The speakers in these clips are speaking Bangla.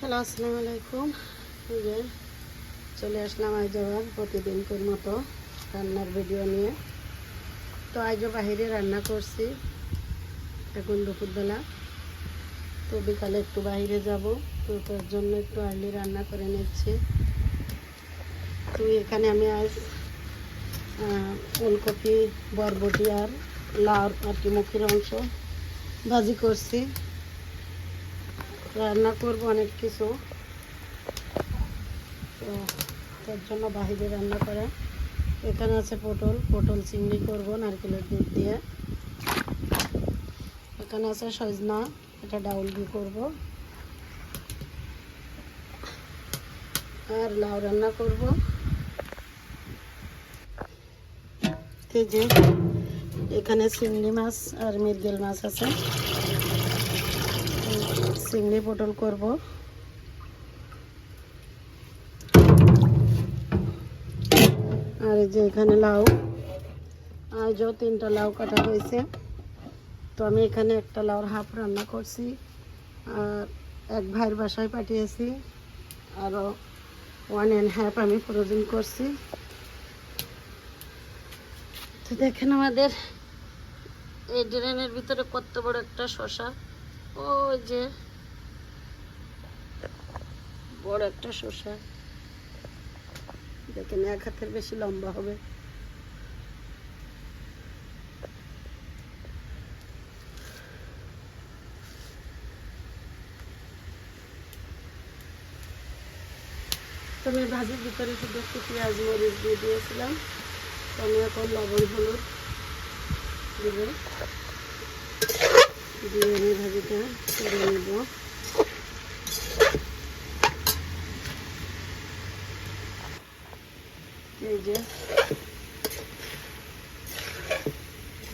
হ্যালো, আসসালামু আলাইকুম। এই যে চলে আসলাম আজ আবার প্রতিদিনকার মতো রান্নার ভিডিও নিয়ে। তো আজও বাহিরে রান্না করছি, এখন দুপুরবেলা। তো বিকালে একটু বাইরে যাব, তো তার জন্য একটু আর্লি রান্না করে নিচ্ছি। তো এখানে আমি আজ ফুলকপি, বরবটি আর লাউ আর কি মুখের অংশ ভাজি করছি। রান্না করব অনেক কিছু, তো তার জন্য বাহিরে রান্না করা। এখানে আছে পটল চিংড়ি করব নারকেলের দুধ দিয়ে। এখানে আছে সজনা, এটা ডাউল দিয়ে করব। আর লাউ রান্না করব। এই যে এখানে চিংড়ি মাছ আর মৃগেল মাছ আছে, চিংড়ি পটল করব। আর এই যে এখানে লাউ, আজও 3টা লাউ কাটা হয়েছে। তো আমি এখানে একটা লাউর হাফ রান্না করছি, আর এক ভাইয়ের বাসায় পাঠিয়েছি, আরও 1.5 আমি ফ্রোজেন করছি। তো দেখেন আমাদের এই ড্রেনের ভিতরে কত বড় একটা শসা, ওই যে বড় একটা শসা, দেখেন 1 হাতের বেশি লম্বা হবে। তো আমি ভাজির ভিতরে শুধু একটু পেঁয়াজ মরিচ দিয়ে দিয়েছিলাম। তো আমি এখন লবণ হলুদ দেবো, দিয়ে আমি ভাজিটা করে নেব। এই যে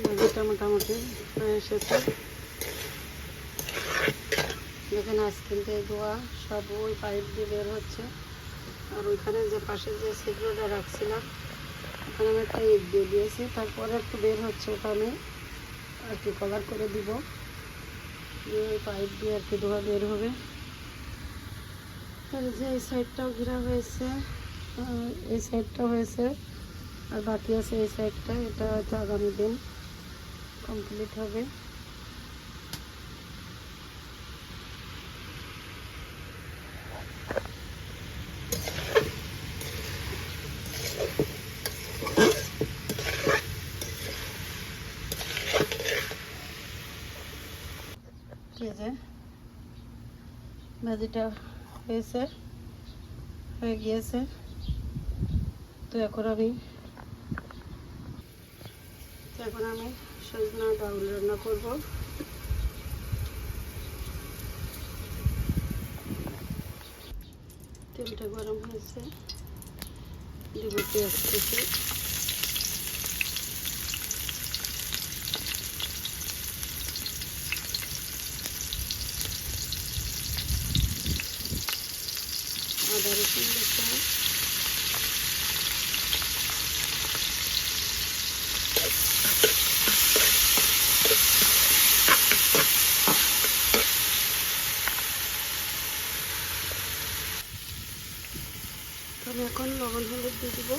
ভাজিটা মোটামুটি হয়ে এসেছে। যেখানে আইসক্রিম থেকে ধোয়া সব ওই পাইপ দিয়ে বের হচ্ছে। আর ওইখানে যে পাশে যে ছিদ্রটা রাখছিলাম, ওখানে আমি একটা ইট দিয়ে দিয়েছি, তারপরে একটু বের হচ্ছে, ওটা আমি আর কি কভার করে দিব, দিয়ে ওই পাইপ দিয়ে আর কি ধোয়া বের হবে। আর যে এই সাইডটাও ঘেরা হয়েছে, এই সাইডটা হয়েছে, আর বাকি আছে এই সাইডটা। এটা হয়তো আগামী দিন কমপ্লিট হবে। যে ভাজিটা হয়ে গিয়েছে। তো এখন আমি সজনা ডাউল রান্না করব। তেলটা গরম হয়েছে, দিব পেঁয়াজ কুচি, আদা রসুন বাটা, আমি এখন লবণ হলুদ দিয়ে দিব।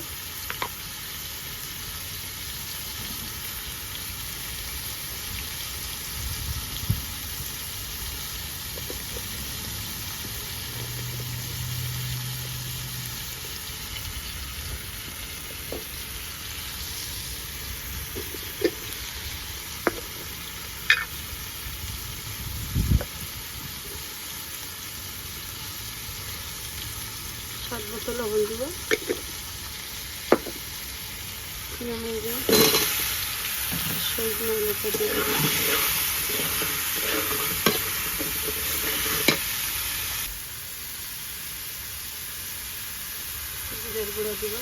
স্বাদ মতো লবণ দিব। আমি যে সজনাগুলোকে দিয়ে দেব, জিরের গুঁড়ো দিব,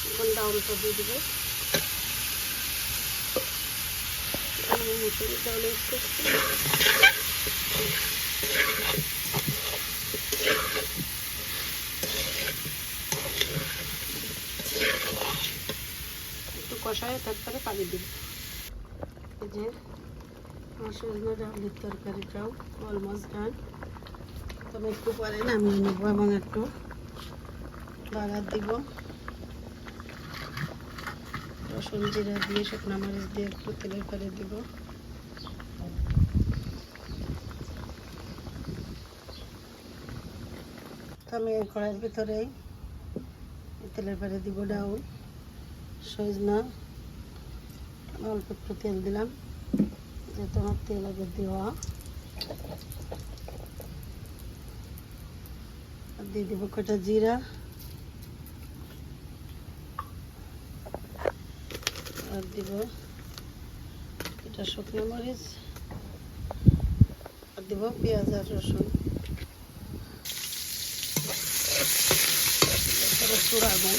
এখন ডাউলটা দিয়ে দিব। আমি মুসুরির ডাউল ইউজ করছি। কষায় তারপরে পানি দিব। এই যে আমার সজনে ডালের তরকারিটাও অলমোস্ট ডান। তবে একটু পরে নামিয়ে নেব এবং একটু বাগার দিব, রসুন জিরা দিয়ে শুকনো মরিচ দিয়ে একটু তেলের পরে দিব। আমি এই কড়াইয়ের ভিতরেই তেলের পরে দিব ডাউল, সজনা, অল্প একটু তেল দিলাম যেহেতু আমার তেল আগে দেওয়া। আর দিয়ে দিব কটা জিরা, আর দিব এটা শুকনো মরিচ, আর দিব পেঁয়াজ আর রসুন। চুড়াবো,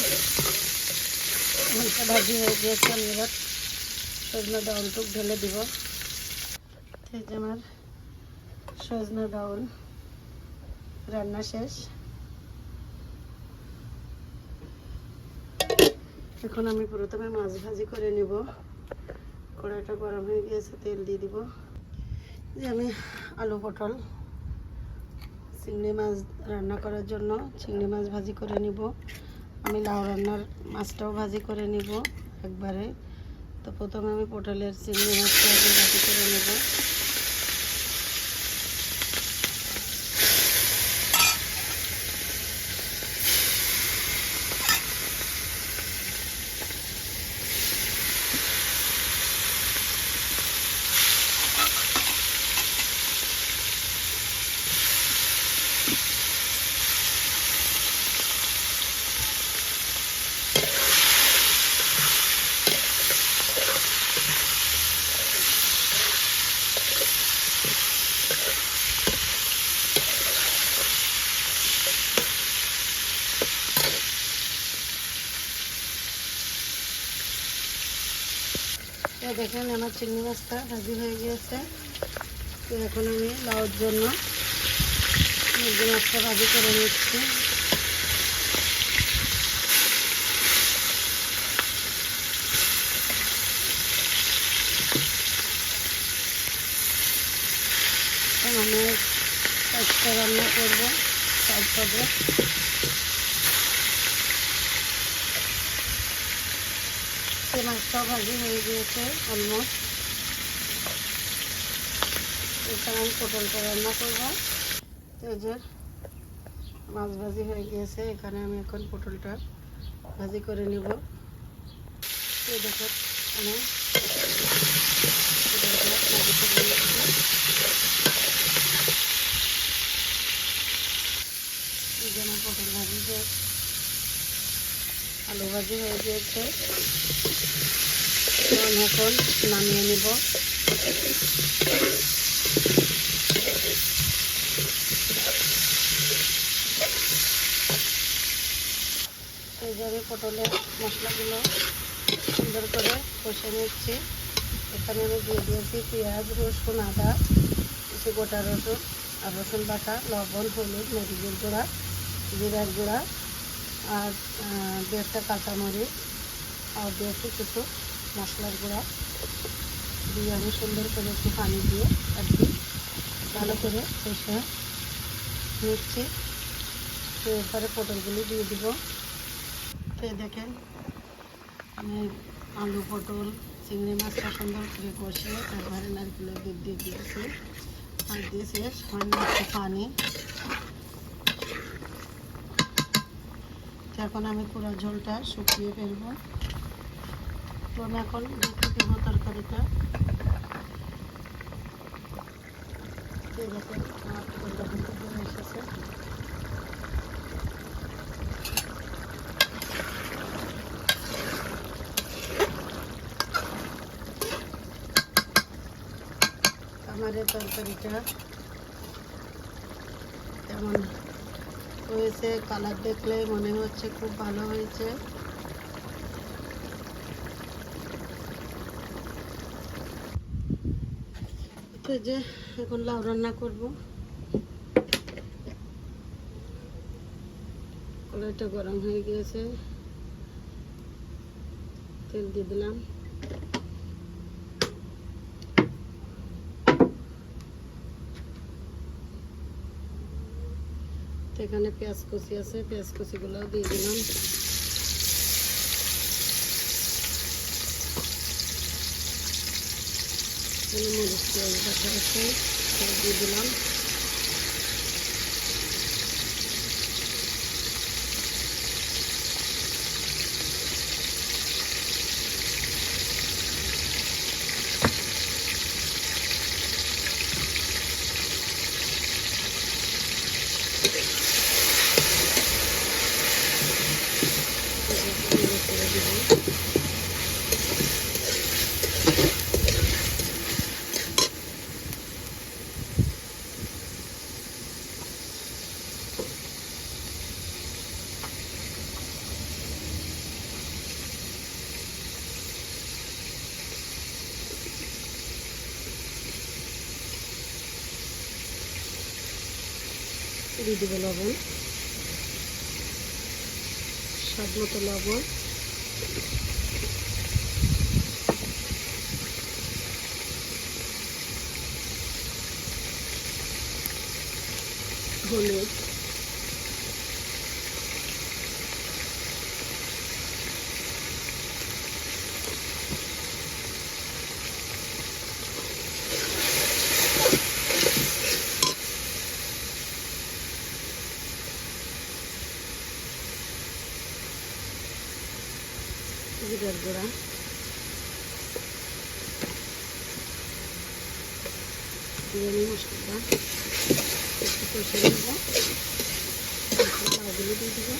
হালকা ভাজি হয়ে গিয়েছে। আমি এবার সজনা ডাউলটুক ঢেলে দিব। এই যে আমার সজনা ডাউল রান্না শেষ। এখন আমি প্রথমে মাছ ভাজি করে নেব। কড়াইটা গরম হয়ে গিয়েছে, তেল দিয়ে দিব। যে আমি আলু পটল চিংড়ি মাছ রান্না করার জন্য চিংড়ি মাছ ভাজি করে নিব। আমি লাউ রান্নার মাছটাও ভাজি করে নিব একবারে। তো প্রথমে আমি পটলের চিংড়ি মাছটা ভাজি করে নেব। তো দেখেন আমার চিংড়ি মাছটা ভাজি হয়ে গিয়েছে। তো এখন আমি লাউর জন্য মুরগি মাছটা ভাজি করে নিচ্ছি। আমি কাজটা রান্না করবো কাজ করবো। মাছটাও ভাজি হয়ে গিয়েছে অলমোস্ট। এখানে আমি পটলটা রান্না করবো। এই যে মাছ ভাজি হয়ে গিয়েছে, এখানে আমি এখন পটলটা ভাজি করে নিব। দেখো আমি পটলটা ভাজি করে নিচ্ছি। এই যে আমার পটল ভাজি আলু ভাজি হয়ে গিয়েছে। আমি এখন নামিয়ে নিব। এই যে আমি পটলের মশলাগুলো সুন্দর করে কষে নিচ্ছি। এখানে আমি দিয়ে দিয়েছি পেঁয়াজ, রসুন, আদা, কিছু গোটা রসুন আর রসুন বাটা, লবণ, হলুদ, মরিচের গুঁড়া, জিরার গুঁড়া আর 1.5টা কাঁচামরিচ আর দিয়েছি কিছু মশলার গুঁড়া দিয়ে আমি সুন্দর করে একটু পানি দিয়ে আর কি ভালো করে কষে নিচ্ছি। তো এরপরে পটলগুলি দিয়ে দিব। তো দেখেন আমি আলু পটল চিংড়ি মাছটা সুন্দর করে কষে তারপরে নারকেলের দুধ দিয়ে দিয়েছি আর দিয়েছি সামান্য একটু পানি। এখন আমি পুরো ঝোলটা শুকিয়ে ফেলবো। তো আমি এখন দেখে দেবো তরকারিটা। দেখেন আমার তরকারিটা কিন্তু চলে এসেছে। আমার এই তরকারিটা কেমন হয়েছে কালার দেখলে মনে হচ্ছে খুব ভালো হয়েছে। তো যে এখন লাউ রান্না করব। কড়াইটা গরম হয়ে গিয়েছে, তেল দিয়ে দিলাম। এখানে পেঁয়াজ কুচি আছে, পেঁয়াজ কুচিগুলোও দিয়ে দিলাম। মরিচ পেঁয়াজ বাটা আছে দিয়ে দিলাম। দিয়ে দেবো লবণ, স্বাদ মতো লবণ, হলুদ, জিরার গুঁড়া, বিরিয়ানি মশলা একটু কষে নেব। লাউগুলো দিয়ে দেবো।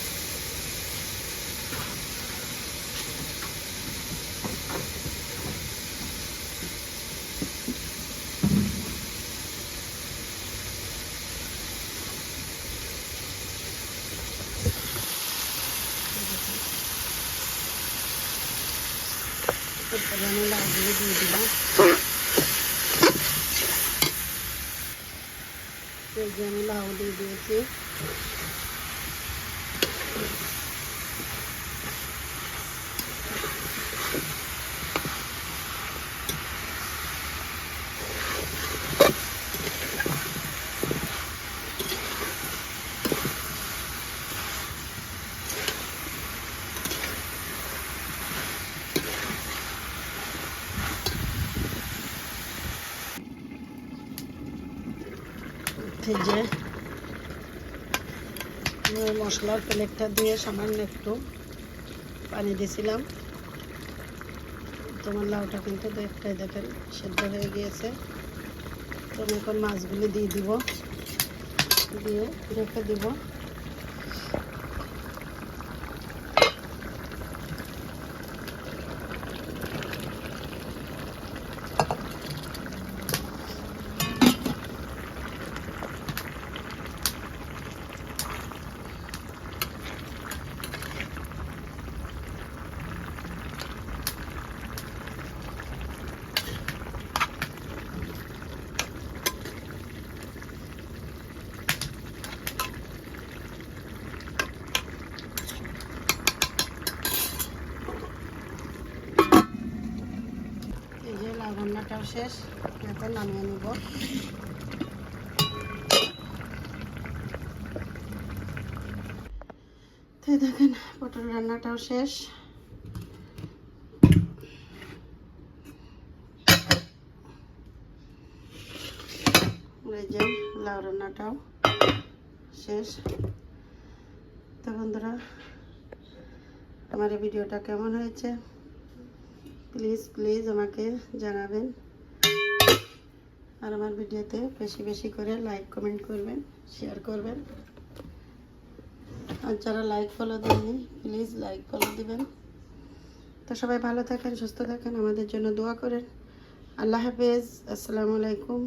তারপরে আমি লাউগুলো দিয়ে দিলাম। এই যে আমি লাউ দিয়ে দিয়েছি। এই যে মশলার প্লেটটা দিয়ে সামান্য একটু পানি দিয়েছিলাম। তোমার লাউটা কিন্তু একটাই দেখেন সেদ্ধ হয়ে গিয়েছে। তো আমি এখন মাছগুলো দিয়ে দিব, দিয়ে রেখে দিব। এই যে লাউ রান্নাটাও শেষ, এখন নামিয়ে নেব। তো দেখেন পটল রান্নাটাও শেষ। এই যে লাউ রান্নাটাও শেষ। তো বন্ধুরা, আমার এই ভিডিওটা কেমন হয়েছে প্লিজ প্লিজ আমাকে জানাবেন। আর আমার ভিডিওতে বেশি বেশি করে লাইক কমেন্ট করবেন, শেয়ার করবেন। আর যারা লাইক ফলো দেননি প্লিজ লাইক ফলো দিবেন। তো সবাই ভালো থাকেন, সুস্থ থাকেন, আমাদের জন্য দোয়া করেন। আল্লাহ হাফেজ, আসসালামু আলাইকুম।